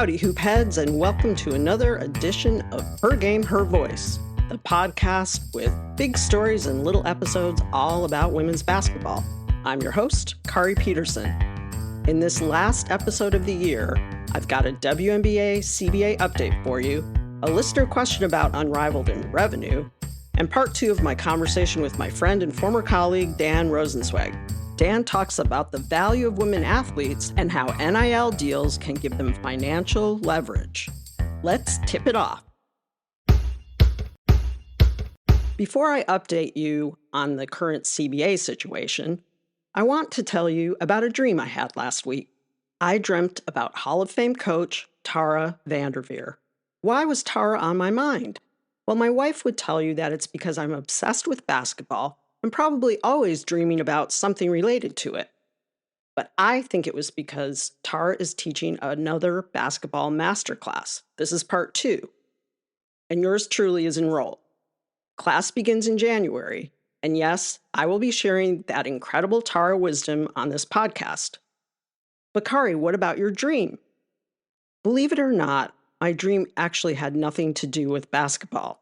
Howdy, hoop heads, and welcome to another edition of Her Game, Her Voice, the podcast with big stories and little episodes all about women's basketball. I'm your host, Kaari Peterson. In this last episode of the year, I've got a WNBA CBA update for you, a listener question about Unrivaled and revenue, and part two of my conversation with my friend and former colleague, Dan Rosensweig. Dan talks about the value of women athletes and how NIL deals can give them financial leverage. Let's tip it off. Before I update you on the current CBA situation, I want to tell you about a dream I had last week. I dreamt about Hall of Fame coach Tara Vanderveer. Why was Tara on my mind? Well, my wife would tell you that it's because I'm obsessed with basketball and probably always dreaming about something related to it. But I think it was because Tara is teaching another basketball masterclass. This is part 2. And yours truly is enrolled. Class begins in January. And yes, I will be sharing that incredible Tara wisdom on this podcast. But Kaari, what about your dream? Believe it or not, my dream actually had nothing to do with basketball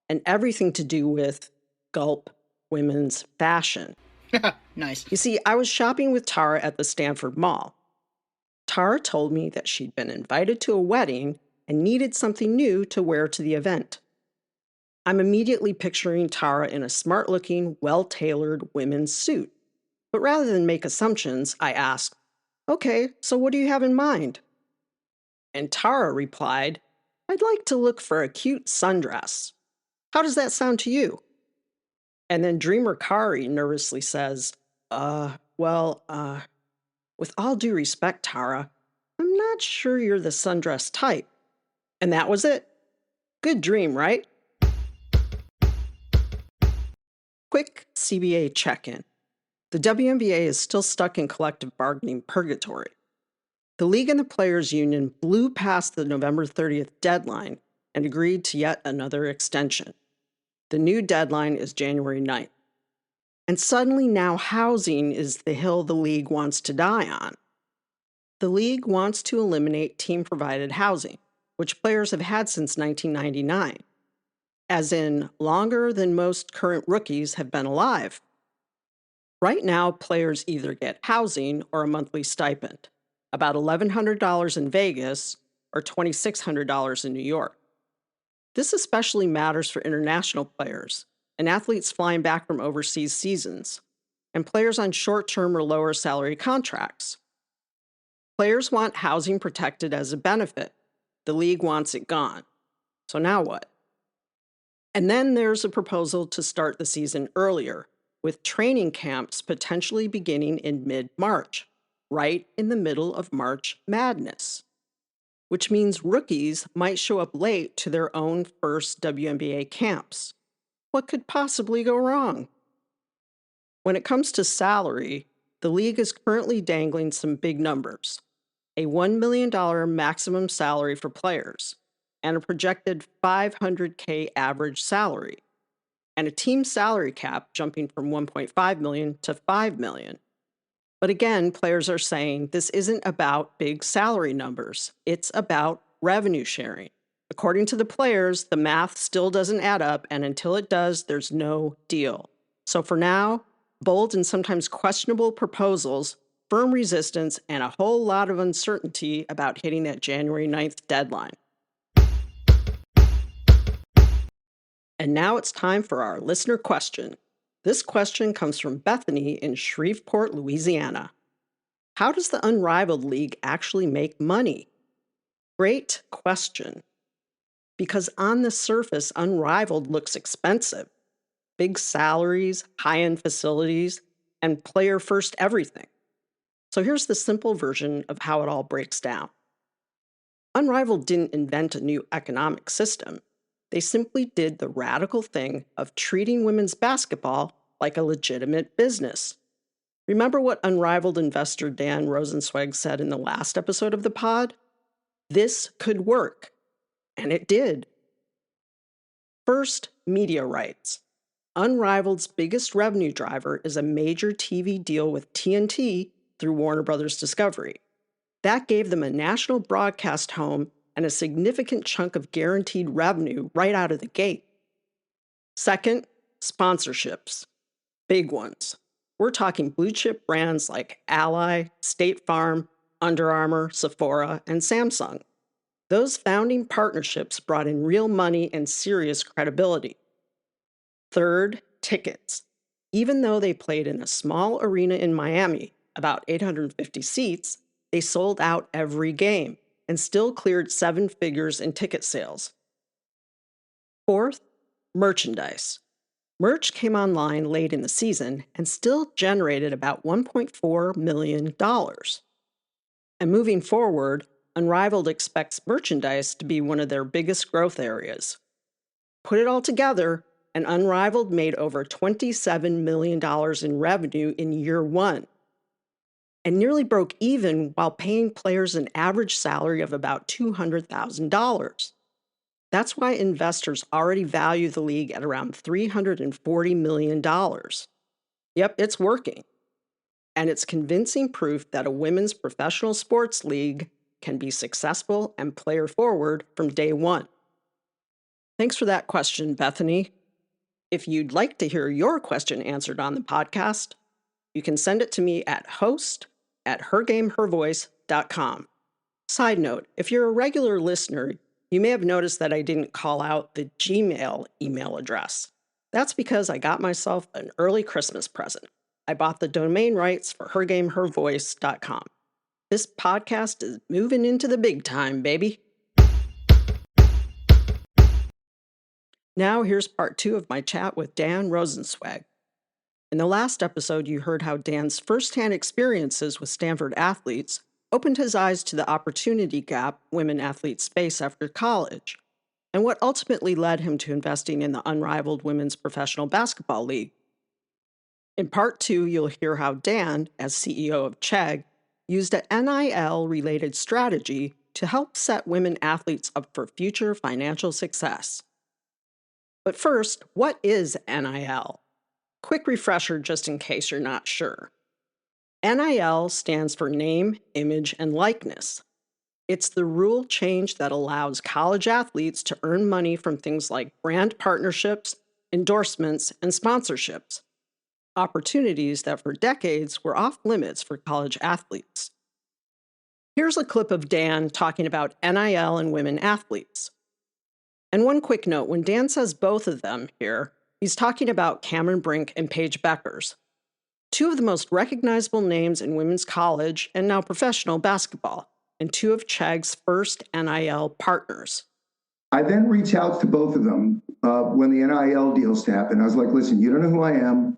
and everything to do with gulp women's fashion. Nice. You see, I was shopping with Tara at the Stanford Mall. Tara told me that she'd been invited to a wedding and needed something new to wear to the event. I'm immediately picturing Tara in a smart-looking, well-tailored women's suit. But rather than make assumptions, I asked, "Okay, so what do you have in mind?" And Tara replied, "I'd like to look for a cute sundress. How does that sound to you?" And then dreamer Kaari nervously says, with all due respect, Tara, I'm not sure you're the sundress type." And that was it. Good dream, right? Quick CBA check-in. The WNBA is still stuck in collective bargaining purgatory. The league and the players' union blew past the November 30th deadline and agreed to yet another extension. The new deadline is January 9th. And suddenly now housing is the hill the league wants to die on. The league wants to eliminate team-provided housing, which players have had since 1999, as in longer than most current rookies have been alive. Right now, players either get housing or a monthly stipend, about $1,100 in Vegas or $2,600 in New York. This especially matters for international players and athletes flying back from overseas seasons, and players on short-term or lower salary contracts. Players want housing protected as a benefit. The league wants it gone. So now what? And then there's a proposal to start the season earlier, with training camps potentially beginning in mid-March, right in the middle of March Madness, which means rookies might show up late to their own first WNBA camps. What could possibly go wrong? When it comes to salary, the league is currently dangling some big numbers: a $1 million maximum salary for players, and a projected $500K average salary, and a team salary cap jumping from $1.5 million to $5 million. But again, players are saying this isn't about big salary numbers. It's about revenue sharing. According to the players, the math still doesn't add up, and until it does, there's no deal. So for now, bold and sometimes questionable proposals, firm resistance, and a whole lot of uncertainty about hitting that January 9th deadline. And now it's time for our listener question. This question comes from Bethany in Shreveport, Louisiana. How does the Unrivaled League actually make money? Great question. Because on the surface, Unrivaled looks expensive. Big salaries, high-end facilities, and player-first everything. So here's the simple version of how it all breaks down. Unrivaled didn't invent a new economic system. They simply did the radical thing of treating women's basketball like a legitimate business. Remember what Unrivaled investor Dan Rosensweig said in the last episode of the pod? This could work. And it did. First, media rights. Unrivaled's biggest revenue driver is a major TV deal with TNT through Warner Brothers Discovery. That gave them a national broadcast home and a significant chunk of guaranteed revenue right out of the gate. Second, sponsorships. Big ones. We're talking blue chip brands like Ally, State Farm, Under Armour, Sephora, and Samsung. Those founding partnerships brought in real money and serious credibility. Third, tickets. Even though they played in a small arena in Miami, about 850 seats, they sold out every game and still cleared 7 figures in ticket sales. Fourth, merchandise. Merch came online late in the season and still generated about $1.4 million. And moving forward, Unrivaled expects merchandise to be one of their biggest growth areas. Put it all together, and Unrivaled made over $27 million in revenue in year one, and nearly broke even while paying players an average salary of about $200,000. That's why investors already value the league at around $340 million. Yep, it's working. And it's convincing proof that a women's professional sports league can be successful and player forward from day one. Thanks for that question, Bethany. If you'd like to hear your question answered on the podcast, you can send it to me at host@hergamehervoice.com. Side note, if you're a regular listener, you may have noticed that I didn't call out the Gmail email address. That's because I got myself an early Christmas present. I bought the domain rights for hergamehervoice.com. This podcast is moving into the big time, baby. Now here's part 2 of my chat with Dan Rosensweig. In the last episode, you heard how Dan's firsthand experiences with Stanford athletes opened his eyes to the opportunity gap women athletes face after college, and what ultimately led him to investing in the Unrivaled Women's Professional Basketball League. In part 2, you'll hear how Dan, as CEO of Chegg, used an NIL-related strategy to help set women athletes up for future financial success. But first, what is NIL? Quick refresher just in case you're not sure. NIL stands for Name, Image, and Likeness. It's the rule change that allows college athletes to earn money from things like brand partnerships, endorsements, and sponsorships. Opportunities that for decades were off limits for college athletes. Here's a clip of Dan talking about NIL and women athletes. And one quick note, when Dan says both of them here, he's talking about Cameron Brink and Paige Beckers, two of the most recognizable names in women's college and now professional basketball, and two of Chegg's first NIL partners. I then reached out to both of them when the NIL deals happened. I was like, listen, you don't know who I am,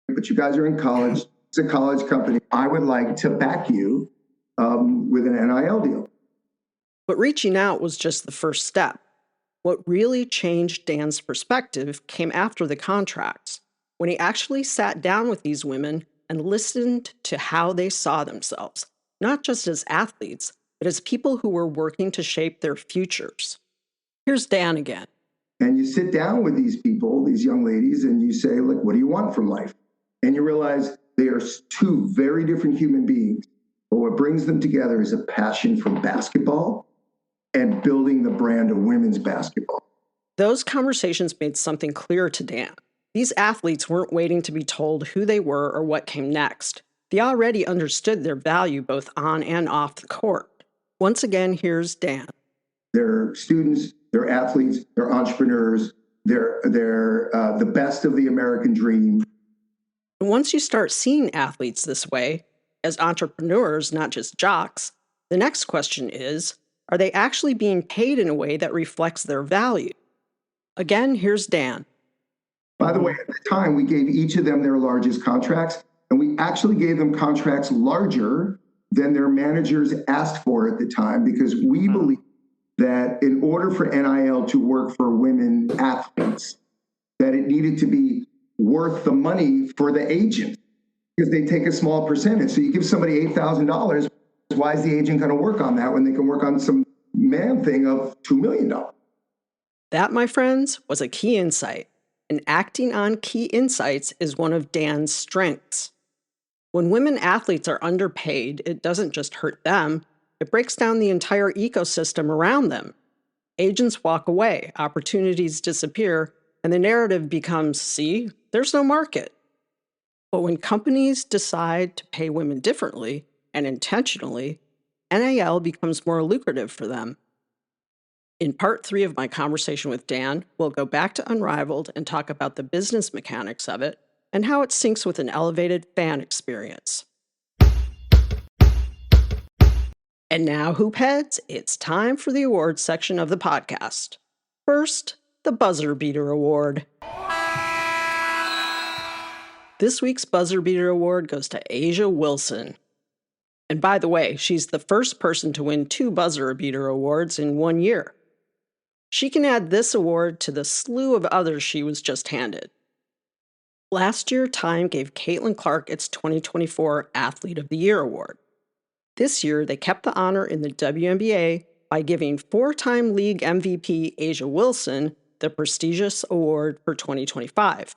but you guys are in college. It's a college company. I would like to back you with an NIL deal. But reaching out was just the first step. What really changed Dan's perspective came after the contracts, when he actually sat down with these women and listened to how they saw themselves, not just as athletes, but as people who were working to shape their futures. Here's Dan again. And you sit down with these people, these young ladies, and you say, look, what do you want from life? And you realize they are two very different human beings. But what brings them together is a passion for basketball and building the brand of women's basketball. Those conversations made something clear to Dan. These athletes weren't waiting to be told who they were or what came next. They already understood their value both on and off the court. Once again, here's Dan. They're students, they're athletes, they're entrepreneurs, they're the best of the American dream. Once you start seeing athletes this way, as entrepreneurs, not just jocks, the next question is, are they actually being paid in a way that reflects their value? Again, here's Dan. By the way, at the time, we gave each of them their largest contracts, and we actually gave them contracts larger than their managers asked for at the time, because we believe that in order for NIL to work for women athletes, that it needed to be worth the money for the agent, because they take a small percentage. So you give somebody $8,000, why is the agent going to work on that when they can work on some man thing of $2 million? That, my friends, was a key insight. And acting on key insights is one of Dan's strengths. When women athletes are underpaid, it doesn't just hurt them, it breaks down the entire ecosystem around them. Agents walk away, opportunities disappear, and the narrative becomes, see, there's no market. But when companies decide to pay women differently and intentionally, NIL becomes more lucrative for them. In part 3 of my conversation with Dan, we'll go back to Unrivaled and talk about the business mechanics of it and how it syncs with an elevated fan experience. And now, Hoopheads, it's time for the awards section of the podcast. First, the Buzzer Beater Award. This week's Buzzer Beater Award goes to A'ja Wilson. And by the way, she's the first person to win 2 Buzzer Beater Awards in 1 year. She can add this award to the slew of others she was just handed. Last year, Time gave Caitlin Clark its 2024 Athlete of the Year award. This year, they kept the honor in the WNBA by giving 4-time league MVP A'ja Wilson the prestigious award for 2025.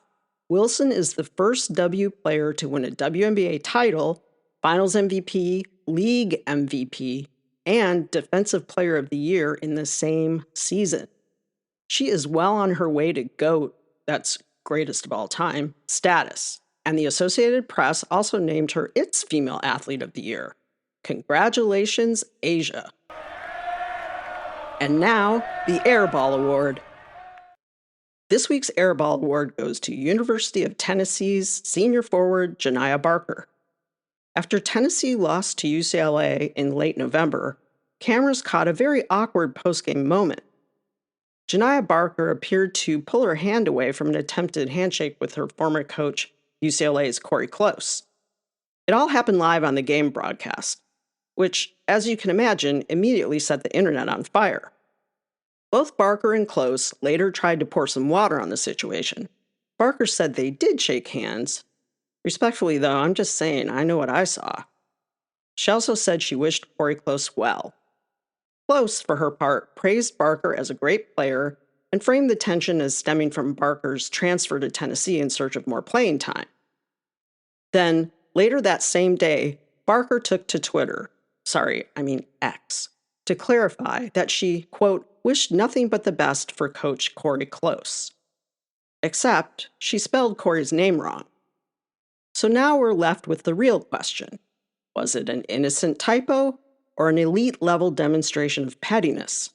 Wilson is the first W player to win a WNBA title, Finals MVP, League MVP, and Defensive Player of the Year in the same season. She is well on her way to GOAT, that's greatest of all time, status, and the Associated Press also named her its Female Athlete of the Year. Congratulations, A'ja. And now, the Airball Award. This week's Airball Award goes to University of Tennessee's senior forward, Janiah Barker. After Tennessee lost to UCLA in late November, cameras caught a very awkward postgame moment. Janiah Barker appeared to pull her hand away from an attempted handshake with her former coach, UCLA's Corey Close. It all happened live on the game broadcast, which, as you can imagine, immediately set the internet on fire. Both Barker and Close later tried to pour some water on the situation. Barker said they did shake hands. Respectfully, though, I'm just saying I know what I saw. She also said she wished Corey Close well. Close, for her part, praised Barker as a great player and framed the tension as stemming from Barker's transfer to Tennessee in search of more playing time. Then, later that same day, Barker took to Twitter, X, to clarify that she, quote, wished nothing but the best for Coach Corey Close. Except, she spelled Corey's name wrong. So now we're left with the real question. Was it an innocent typo or an elite-level demonstration of pettiness?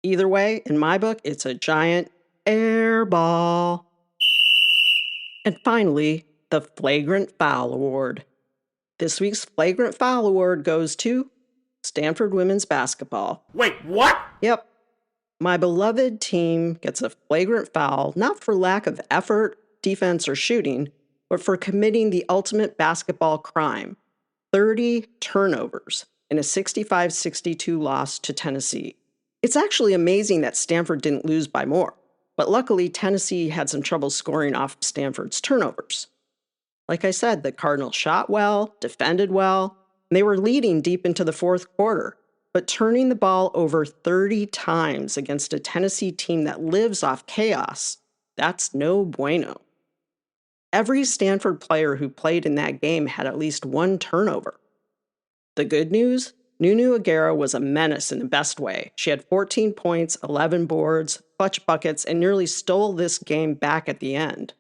Either way, in my book, it's a giant airball. And finally, the Flagrant Foul Award. This week's Flagrant Foul Award goes to Stanford women's basketball. Wait, what? Yep. My beloved team gets a flagrant foul, not for lack of effort, defense, or shooting, but for committing the ultimate basketball crime, 30 turnovers in a 65-62 loss to Tennessee. It's actually amazing that Stanford didn't lose by more, but luckily Tennessee had some trouble scoring off Stanford's turnovers. Like I said, the Cardinals shot well, defended well, and they were leading deep into the fourth quarter, but turning the ball over 30 times against a Tennessee team that lives off chaos, that's no bueno. Every Stanford player who played in that game had at least 1 turnover. The good news? Nunu Aguero was a menace in the best way. She had 14 points, 11 boards, clutch buckets, and nearly stole this game back at the end.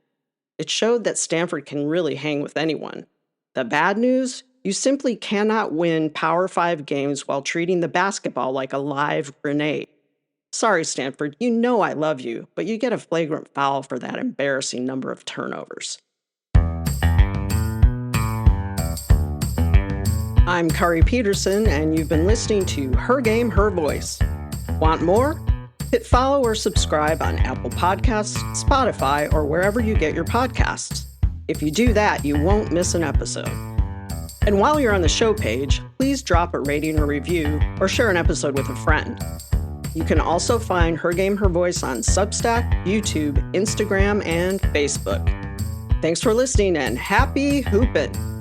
It showed that Stanford can really hang with anyone. The bad news? You simply cannot win Power 5 games while treating the basketball like a live grenade. Sorry, Stanford, you know I love you, but you get a flagrant foul for that embarrassing number of turnovers. I'm Kaari Peterson, and you've been listening to Her Game, Her Voice. Want more? Hit follow or subscribe on Apple Podcasts, Spotify, or wherever you get your podcasts. If you do that, you won't miss an episode. And while you're on the show page, please drop a rating or review or share an episode with a friend. You can also find Her Game, Her Voice on Substack, YouTube, Instagram, and Facebook. Thanks for listening and happy hoopin'!